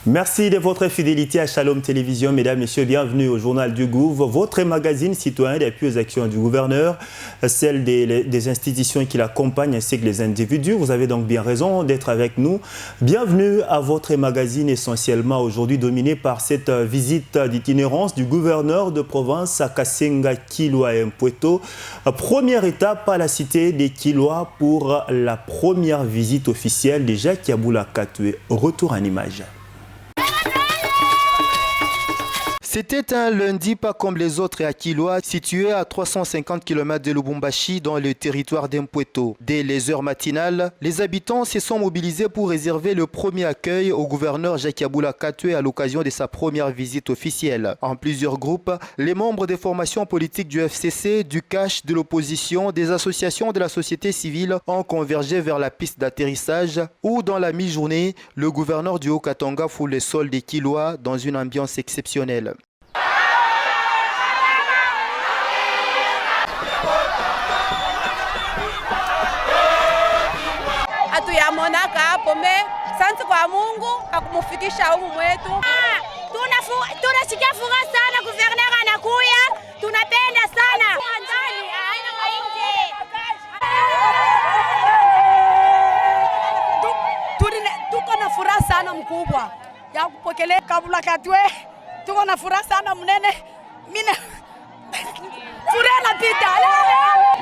Merci de votre fidélité à Shalom Télévision. Mesdames, Messieurs, bienvenue au Journal du Gouv, votre magazine citoyen d'appui aux actions du gouverneur, celle des institutions qui l'accompagnent ainsi que les individus. Vous avez donc bien raison d'être avec nous. Bienvenue à votre magazine essentiellement aujourd'hui dominé par cette visite d'itinérance du gouverneur de province à Kasenga, Kilwa et Mpueto. Première étape à la cité des Kilwa pour la première visite officielle de Jacques Yaboula Katoué. Retour en image. C'était un lundi pas comme les autres à Kilwa, situé à 350 km de Lubumbashi dans le territoire d'Mpueto. Dès les heures matinales, les habitants se sont mobilisés pour réserver le premier accueil au gouverneur Jacques Yaboula Katoué à l'occasion de sa première visite officielle. En plusieurs groupes, les membres des formations politiques du FCC, du CACH, de l'opposition, des associations de la société civile ont convergé vers la piste d'atterrissage où, dans la mi-journée, le gouverneur du Haut-Katanga foule les sols des Kilwa dans une ambiance exceptionnelle. Tuyamonaka hapo asante kwa Mungu akumufikisha humu mwetu. Tunasikia furaha sana, gouverneur anakuya, tunapenda sana. Tuko na furaha sana mkubwa ya kupokelea Kabula Katwe. Tuko na furaha sana mnene. Mina furaha napita.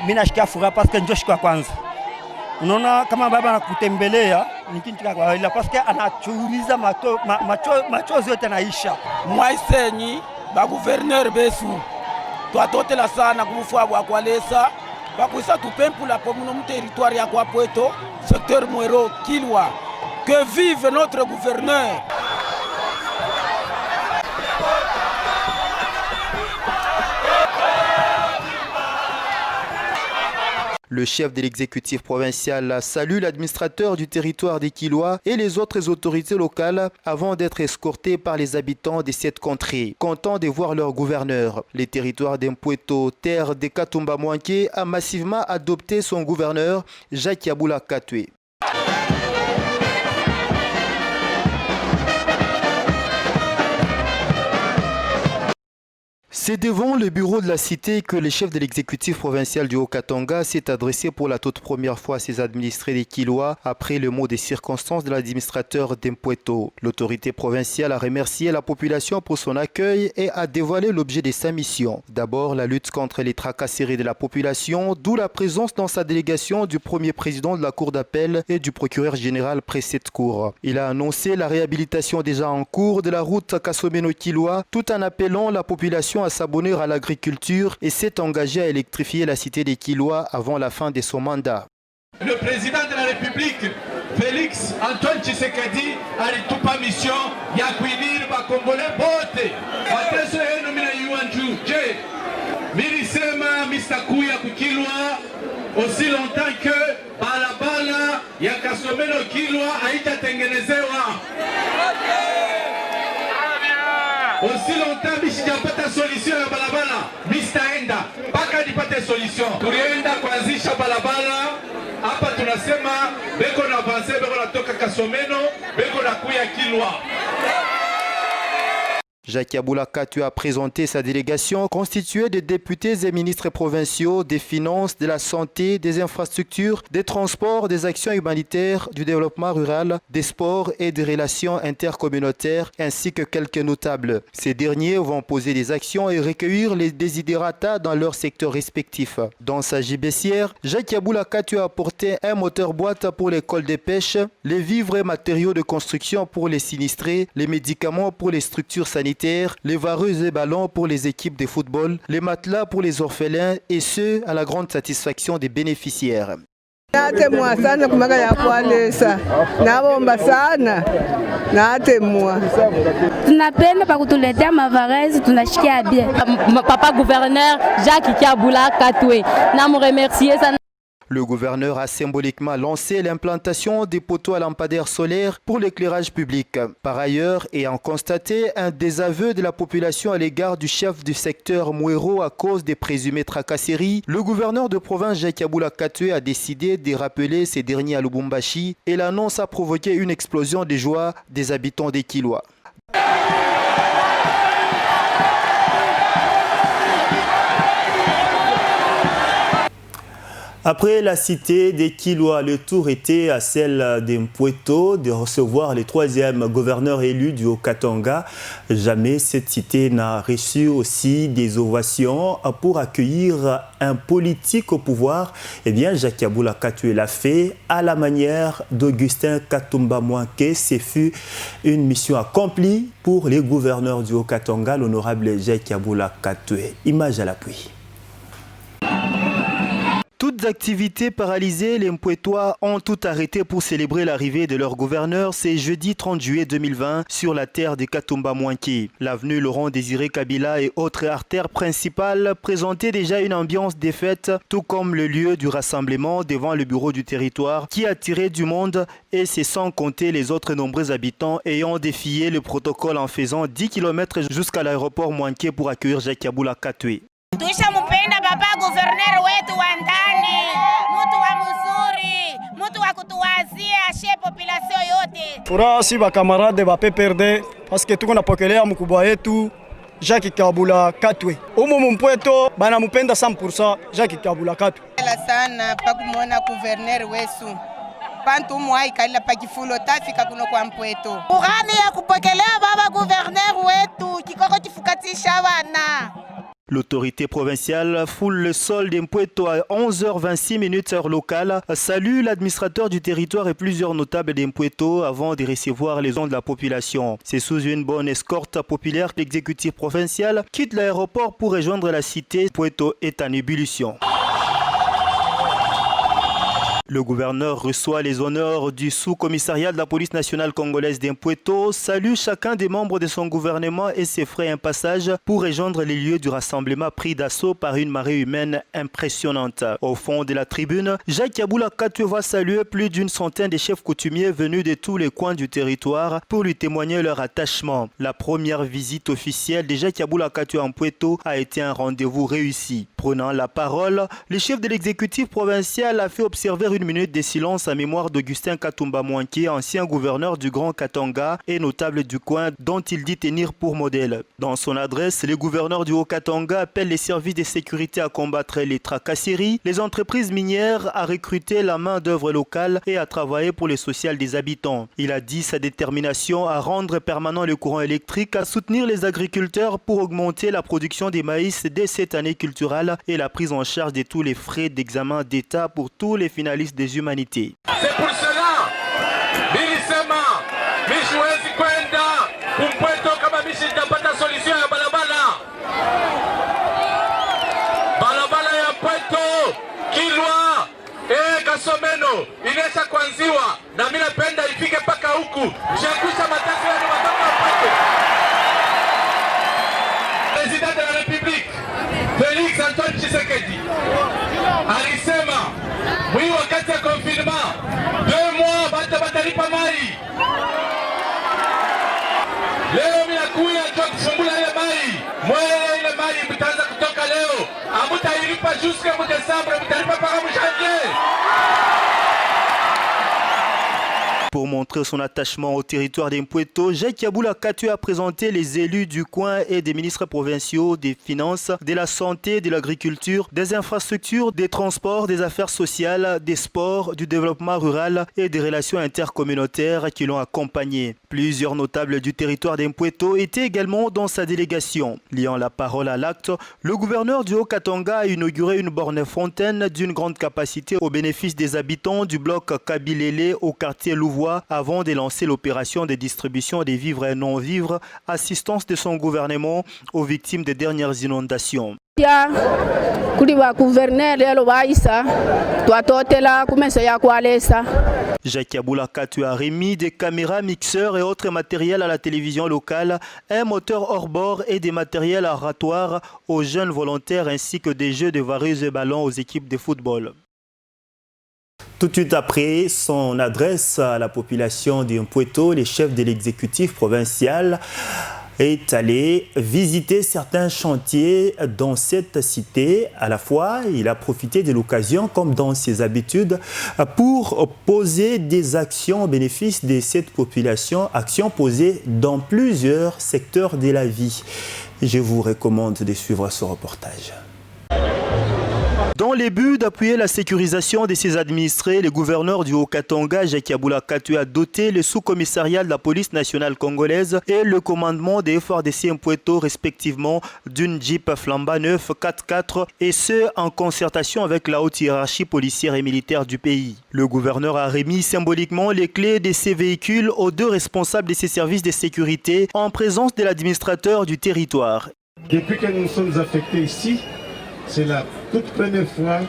Mimi nashikia furaha parce que ndio shika kwanza. Unaona kama baba anakutembelea ni kitu cha kawaida parce que anachuliza machozi yote naisha. Mwaisenyi ba gouverneur besu. Twatotela sana kumufwa bwa kwalesa. Bakuisa tupempula pomuno mu territoire ya kwa Pweto, secteur Mwero Kilwa. Que vive notre gouverneur. Le chef de l'exécutif provincial salue l'administrateur du territoire des Kilwa et les autres autorités locales avant d'être escortés par les habitants de cette contrée, contents de voir leur gouverneur. Le territoire d'Mpueto, terre de Katumba Mwanke, a massivement adopté son gouverneur, Jacques Yaboula Katoué. C'est devant le bureau de la cité que le chef de l'exécutif provincial du Haut-Katanga s'est adressé pour la toute première fois à ses administrés des Kilwa après le mot des circonstances de l'administrateur d'Mpueto. L'autorité provinciale a remercié la population pour son accueil et a dévoilé l'objet de sa mission. D'abord, la lutte contre les tracasseries de la population, d'où la présence dans sa délégation du premier président de la cour d'appel et du procureur général près cette cour. Il a annoncé la réhabilitation déjà en cours de la route Kasomeno-Kilwa tout en appelant la population à s'abonner à l'agriculture et s'est engagé à électrifier la cité des Kilwa avant la fin de son mandat. Le président de la République, Félix Antoine Tshisekedi, a tupa mission ya kuinir ba Congolais bote. Mateso yenu mina yuanju. Je, milisema mistakuya kukilwa aussi longtemps que balabala ya Kasomeno Kilwa haitatengenezewa. Aussi longtemps bisijapata solution ya balabala mistaenda mpaka nipate solution. Tulienda kuanzisha balabala hapa, tunasema beko na avance, beko natoka Kasomeno, beko na kuya Kilwa. Jacques Yaboula Katoué a présenté sa délégation constituée de députés et ministres provinciaux, des finances, de la santé, des infrastructures, des transports, des actions humanitaires, du développement rural, des sports et des relations intercommunautaires, ainsi que quelques notables. Ces derniers vont poser des actions et recueillir les desiderata dans leurs secteurs respectifs. Dans sa gibecière, Jacques Yaboula Katoué a apporté un moteur-boîte pour l'école des pêches, les vivres et matériaux de construction pour les sinistrés, les médicaments pour les structures sanitaires, les vareuses et ballons pour les équipes de football, les matelas pour les orphelins et ce, à la grande satisfaction des bénéficiaires. Tunapenda pa kutuletea mavarezi, tunashikia bien. Papa gouverneur Jacques Yaboula Katoué, na mu remercier sana. Le gouverneur a symboliquement lancé l'implantation des poteaux à lampadaires solaires pour l'éclairage public. Par ailleurs, ayant constaté un désaveu de la population à l'égard du chef du secteur Mwero à cause des présumées tracasseries, le gouverneur de province Jacques Yabula Katwe a décidé de rappeler ces derniers à Lubumbashi et l'annonce a provoqué une explosion de joie des habitants des Kilwa. Après la cité des Kilwa, le tour était à celle d'Mpweto de recevoir le troisième gouverneur élu du Haut-Katanga. Jamais cette cité n'a reçu aussi des ovations pour accueillir un politique au pouvoir. Eh bien, Jacques Yabula Katwe l'a fait à la manière d'Augustin Katumba Mwanke. Ce fut une mission accomplie pour les gouverneurs du Haut-Katanga, l'honorable Jacques Yabula Katwe. Image à l'appui. Toutes activités paralysées, les Mpwetois ont tout arrêté pour célébrer l'arrivée de leur gouverneur. C'est jeudi 30 juillet 2020 sur la terre de Katumba Mwanke. L'avenue Laurent Désiré Kabila et autres artères principales présentaient déjà une ambiance de fête, tout comme le lieu du rassemblement devant le bureau du territoire qui attirait du monde, et c'est sans compter les autres nombreux habitants ayant défié le protocole en faisant 10 km jusqu'à l'aéroport Mwanke pour accueillir Jacques Yabula Katwe. Tushampenda baba gouverneur wetu wa ndani, mtu wa mzuri, mtu wa kutuwazia she population yote. Furaha si ba camarade ba PPRD parce que tuko napokelea mkubwa wetu Jacques Yabula Katwe. Umu Mpweto bana mpenda 100% Jacques Yabula Katwe. Sana pa kumuona gouverneur wetu. Pantu mwai kaila pa kifulo tafika kuno kwa Mpweto. Urani ya kupokelea baba gouverneur wetu kikoko kifukatisha wana. L'autorité provinciale foule le sol d'Mpweto à 11h26 heure locale, salue l'administrateur du territoire et plusieurs notables d'Mpweto avant de recevoir les ondes de la population. C'est sous une bonne escorte populaire que l'exécutif provincial quitte l'aéroport pour rejoindre la cité. Mpweto est en ébullition. Le gouverneur reçoit les honneurs du sous-commissariat de la police nationale congolaise d'Mpweto, salue chacun des membres de son gouvernement et s'effraie un passage pour rejoindre les lieux du rassemblement pris d'assaut par une marée humaine impressionnante. Au fond de la tribune, Jacques Yabula Katwe va saluer plus d'une centaine de chefs coutumiers venus de tous les coins du territoire pour lui témoigner leur attachement. La première visite officielle de Jacques Yabula Katwe à Mpweto a été un rendez-vous réussi. Prenant la parole, le chef de l'exécutif provincial a fait observer une minute de silence en mémoire d'Augustin Katumba Mwanke, ancien gouverneur du Grand Katanga et notable du coin dont il dit tenir pour modèle. Dans son adresse, le gouverneur du Haut-Katanga appelle les services de sécurité à combattre les tracasseries, les entreprises minières à recruter la main-d'œuvre locale et à travailler pour le social des habitants. Il a dit sa détermination à rendre permanent le courant électrique, à soutenir les agriculteurs pour augmenter la production des maïs dès cette année culturelle et la prise en charge de tous les frais d'examen d'État pour tous les finalistes des humanités. C'est pour cela, nilisema mishiwezi kwenda Mpweto kama mishitapata solution ya balabala. Balabala ya Mpweto, Kilwa, Kasomeno, inesha kwanziwa na mimi napenda ifike paka huku. Shakusha matatu ya watoto wa Mpweto. Président de la République, Félix Antoine Tshisekedi, alisema mwi wakati ya confinement 2 mois bata batalipa mai. Leo minakuya kwa kufungula ile mai. Mwele ile mai mtaanza kutoka leo. Amutailipa jusqu'à Desembre, mtalipa mpaka janvier. Pour montrer son attachement au territoire d'Mpweto, Jacques Yabula Katwe a présenté les élus du coin et des ministres provinciaux des Finances, de la Santé, de l'Agriculture, des Infrastructures, des Transports, des Affaires sociales, des Sports, du Développement rural et des Relations intercommunautaires qui l'ont accompagné. Plusieurs notables du territoire d'Mpweto étaient également dans sa délégation. Liant la parole à l'acte, le gouverneur du Haut-Katanga a inauguré une borne fontaine d'une grande capacité au bénéfice des habitants du bloc Kabilele au quartier Louvois avant de lancer l'opération de distribution des vivres et non-vivres, assistance de son gouvernement aux victimes des dernières inondations. Jacques Yabula Katwe a remis des caméras, mixeurs et autres matériels à la télévision locale, un moteur hors-bord et des matériels oratoires aux jeunes volontaires ainsi que des jeux de varieux ballons aux équipes de football. Tout de suite après son adresse à la population d'Impueto, le chef de l'exécutif provincial est allé visiter certains chantiers dans cette cité. À la fois, il a profité de l'occasion, comme dans ses habitudes, pour poser des actions au bénéfice de cette population, actions posées dans plusieurs secteurs de la vie. Je vous recommande de suivre ce reportage. Dans les buts d'appuyer la sécurisation de ses administrés, le gouverneur du Haut-Katanga, Jacques Aboula Katoué, a doté le sous-commissariat de la police nationale congolaise et le commandement des FARDC Impueto respectivement d'une Jeep Flamba 9 4x4 et ce en concertation avec la haute hiérarchie policière et militaire du pays. Le gouverneur a remis symboliquement les clés de ces véhicules aux deux responsables de ces services de sécurité en présence de l'administrateur du territoire. Depuis que nous sommes affectés ici, c'est la toute première fois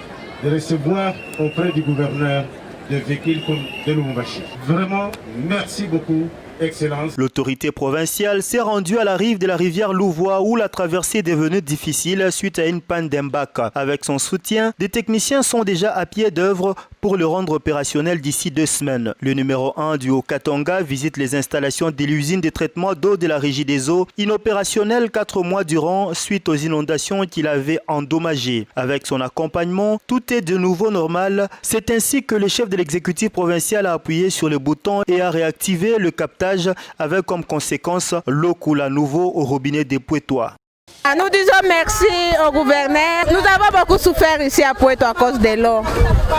de recevoir auprès du gouverneur des véhicules comme de Lubumbashi. Vraiment, merci beaucoup, Excellence. L'autorité provinciale s'est rendue à la rive de la rivière Louvois où la traversée est devenue difficile suite à une panne d'un bac. Avec son soutien, des techniciens sont déjà à pied d'œuvre pour le rendre opérationnel d'ici 2 semaines. Le numéro 1 du Haut-Katanga visite les installations de l'usine de traitement d'eau de la Régie des eaux, inopérationnelle 4 mois durant suite aux inondations qu'il avait endommagées. Avec son accompagnement, tout est de nouveau normal. C'est ainsi que le chef de l'exécutif provincial a appuyé sur le bouton et a réactivé le captage avec comme conséquence l'eau coule à nouveau au robinet des Puetois. Nous disons merci au gouverneur. Nous avons beaucoup souffert ici à Pueto à cause de l'eau.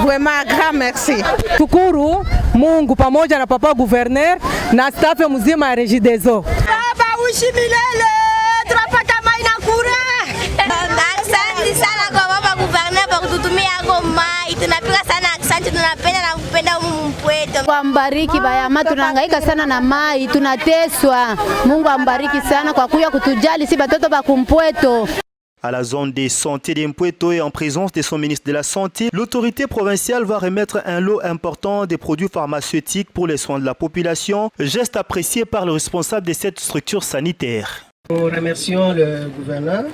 Vraiment un grand merci. Shukuru Mungu pamoja na papa gouverneur na staff mzima ya Régie des eaux. Baba uishi milele. Tunapata maji na kura. Asante sana kwa baba gouverneur kwa kututumia kwa mai. Tunapiga sana asante, tunapenda na kupenda Mpweto. Kwa mbariki bayama, tunahangaika sana na mai, tunateswa. Mungu ambariki sana kwa kuya kutujali si batoto ba Mpweto. À la zone de santé d'Impueto et en présence de son ministre de la Santé, l'autorité provinciale va remettre un lot important de produits pharmaceutiques pour les soins de la population, geste apprécié par le responsable de cette structure sanitaire. Nous remercions le gouverneur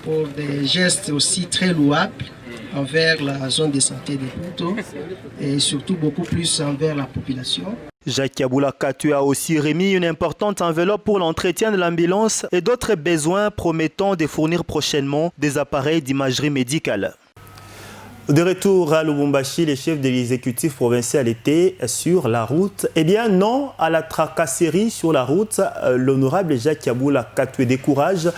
pour des gestes aussi très louables envers la zone de santé d'Impueto et surtout beaucoup plus envers la population. Jacques Aboula Katoué a aussi remis une importante enveloppe pour l'entretien de l'ambulance et d'autres besoins promettant de fournir prochainement des appareils d'imagerie médicale. De retour à Lubumbashi, le chef de l'exécutif provincial était sur la route. Eh bien non à la tracasserie sur la route. L'honorable Jacques Aboula Katoué décourage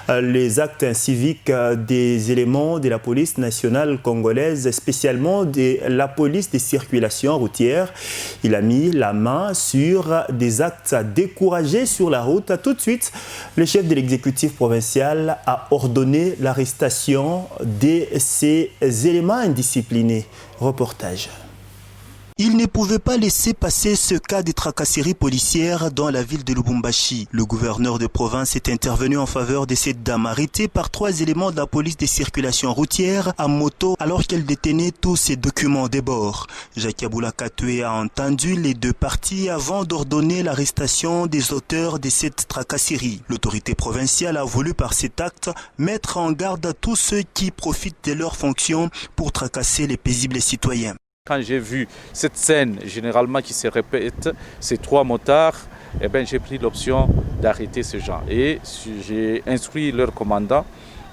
les actes civiques des éléments de la police nationale congolaise, spécialement de la police de circulation routière. Il a mis la main sur des actes découragés sur la route. Tout de suite, le chef de l'exécutif provincial a ordonné l'arrestation de ces éléments indiscipliné. Reportage. Il ne pouvait pas laisser passer ce cas de tracasserie policière dans la ville de Lubumbashi. Le gouverneur de province est intervenu en faveur de cette dame arrêtée par 3 éléments de la police de circulation routière à moto alors qu'elle détenait tous ses documents de bord. Jacques Aboula Katoué a entendu les 2 parties avant d'ordonner l'arrestation des auteurs de cette tracasserie. L'autorité provinciale a voulu par cet acte mettre en garde à tous ceux qui profitent de leurs fonctions pour tracasser les paisibles citoyens. Quand j'ai vu cette scène généralement qui se répète, ces 3 motards, eh ben, j'ai pris l'option d'arrêter ces gens. Et j'ai instruit leur commandant,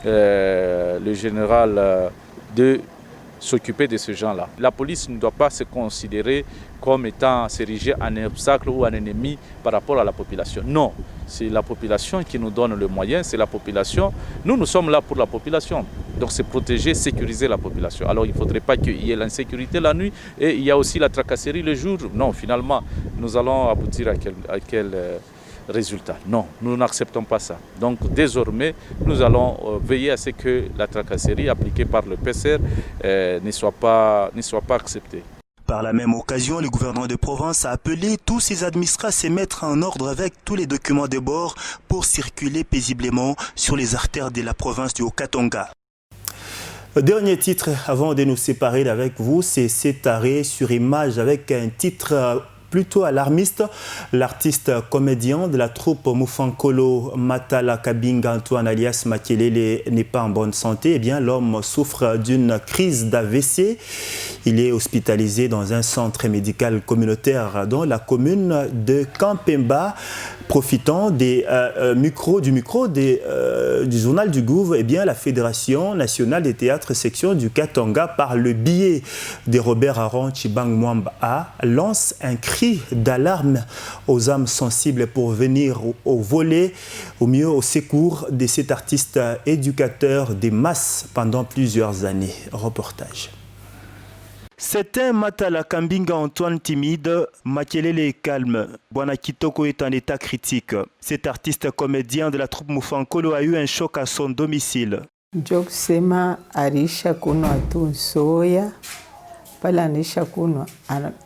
le général, de s'occuper de ces gens-là. La police ne doit pas se considérer comme étant s'ériger un obstacle ou un ennemi par rapport à la population. Non, c'est la population qui nous donne le moyen, c'est la population. Nous sommes là pour la population. Donc c'est protéger, sécuriser la population. Alors il ne faudrait pas qu'il y ait l'insécurité la nuit et il y a aussi la tracasserie le jour. Non, finalement, nous allons aboutir à quel résultat. Non, nous n'acceptons pas ça. Donc désormais, nous allons veiller à ce que la tracasserie appliquée par le PCR ne soit pas acceptée. Par la même occasion, le gouvernement de Provence a appelé tous ses administrés à se mettre en ordre avec tous les documents de bord pour circuler paisiblement sur les artères de la province du Haut-Katanga. Dernier titre avant de nous séparer avec vous, c'est cet arrêt sur image avec un titre plutôt alarmiste. L'artiste comédien de la troupe Mufankolo Matala Kabinga Antoine alias Makelele n'est pas en bonne santé. Eh bien, l'homme souffre d'une crise d'AVC. Il est hospitalisé dans un centre médical communautaire dans la commune de Kampemba. Profitant du micro du journal du Gouv, eh bien, la Fédération nationale des théâtres section du Katanga, par le biais de Robert Aron Chibang Mwamba, lance un cri d'alarme aux âmes sensibles pour venir au volet, au mieux au secours de cet artiste éducateur des masses pendant plusieurs années. Reportage. C'est un Matala Kambinga Antoine timide, Makelele calme. Bwana Kitoko est en état critique. Cet artiste comédien de la troupe Mufankolo a eu un choc à son domicile. Njo kusema alisha kuno atunsoya pale anisha kuno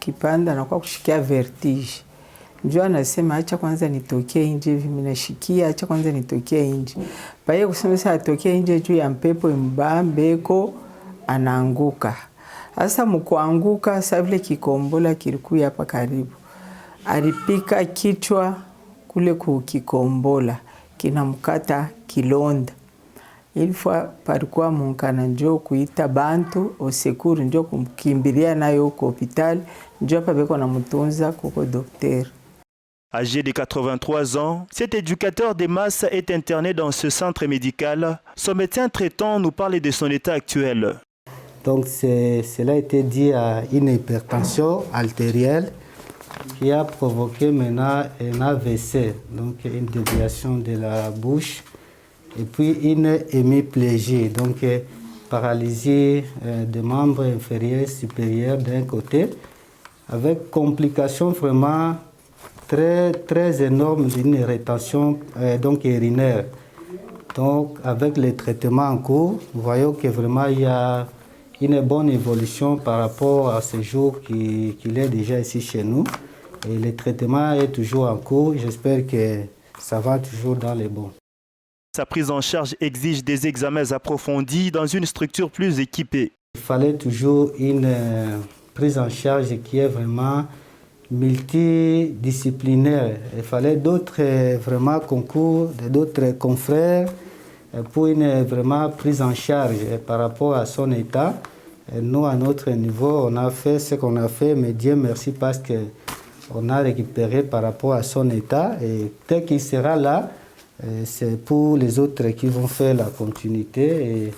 kipanda anakuwa kushikia vertige. Njo anasema acha kwanza nitokee nje hivi mimi nashikia, acha kwanza nitokee nje. Baye kusema sasa atokee nje juu ya mpepo mbambeko anaanguka. Asa mkuanguka sasa vile kikombola kilikuwa hapa karibu. Alipika kichwa kule kukikombola kinamkata kilonda. Ilifwa parikuwa munkana njo kuita bantu osekuru njo kumkimbilia nayo huko hospitali njo hapa beko na mtunza kuko docteur. Âgé de 83 ans, cet éducateur des masses est interné dans ce centre médical. Son médecin traitant nous parle de son état actuel. Donc cela a été dû à une hypertension artérielle qui a provoqué maintenant un AVC, donc une déviation de la bouche, et puis une hémiplégie, donc paralysie des membres inférieurs et supérieurs d'un côté, avec complications vraiment très énormes d'une rétention donc urinaire. Donc avec les traitements en cours, nous voyons que vraiment il y a une bonne évolution par rapport à ce jour qu'il est déjà ici chez nous. Et le traitement est toujours en cours. J'espère que ça va toujours dans les bons. Sa prise en charge exige des examens approfondis dans une structure plus équipée. Il fallait toujours une prise en charge qui est vraiment multidisciplinaire. Il fallait d'autres vraiment concours, d'autres confrères pour une vraiment prise en charge par rapport à son état. Et nous, à notre niveau, on a fait ce qu'on a fait, mais Dieu merci parce qu'on a récupéré par rapport à son état. Et dès qu'il sera là, c'est pour les autres qui vont faire la continuité et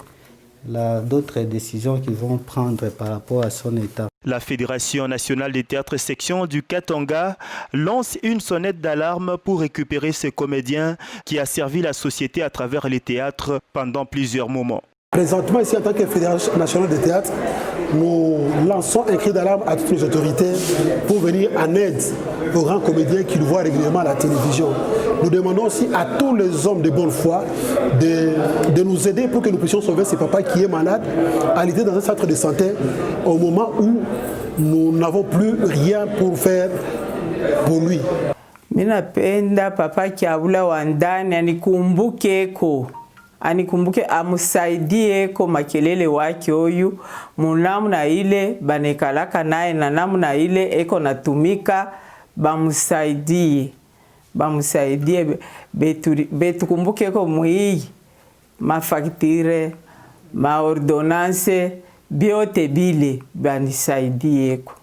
d'autres décisions qu'ils vont prendre par rapport à son état. La Fédération nationale des théâtres section du Katanga lance une sonnette d'alarme pour récupérer ce comédien qui a servi la société à travers les théâtres pendant plusieurs moments. Présentement, ici, en tant que Fédération nationale des théâtres, nous lançons un cri d'alarme à toutes les autorités pour venir en aide aux grands comédiens qui nous voient régulièrement à la télévision. Nous demandons aussi à tous les hommes de bonne foi de nous aider pour que nous puissions sauver ce papa qui est malade, alité dans un centre de santé au moment où nous n'avons plus rien pour faire pour lui. Minapenda papa kiabula wandani anikumbuke amusaidie ko Makelele wake oyu munamna ile banekalaka naye na namna ile eko natumika bamusaidie betukumbuke ko muii mafaktire maordonnance biote bile banisaidie ko.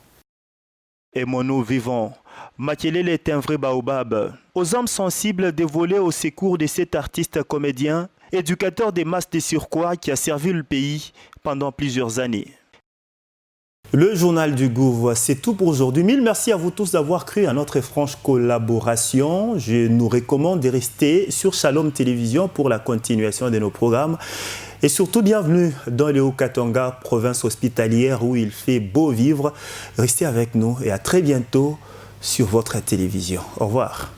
Aimons-nous vivants. Makelele est un vrai baobab. Aux âmes sensibles dévolées au secours de cet artiste comédien, éducateur des masses de surcroît qui a servi le pays pendant plusieurs années. Le journal du Gouv, c'est tout pour aujourd'hui. Mille merci à vous tous d'avoir cru à notre franche collaboration. Je nous recommande de rester sur Shalom Télévision pour la continuation de nos programmes. Et surtout, bienvenue dans le Haut-Katanga, province hospitalière où il fait beau vivre. Restez avec nous et à très bientôt sur votre télévision. Au revoir.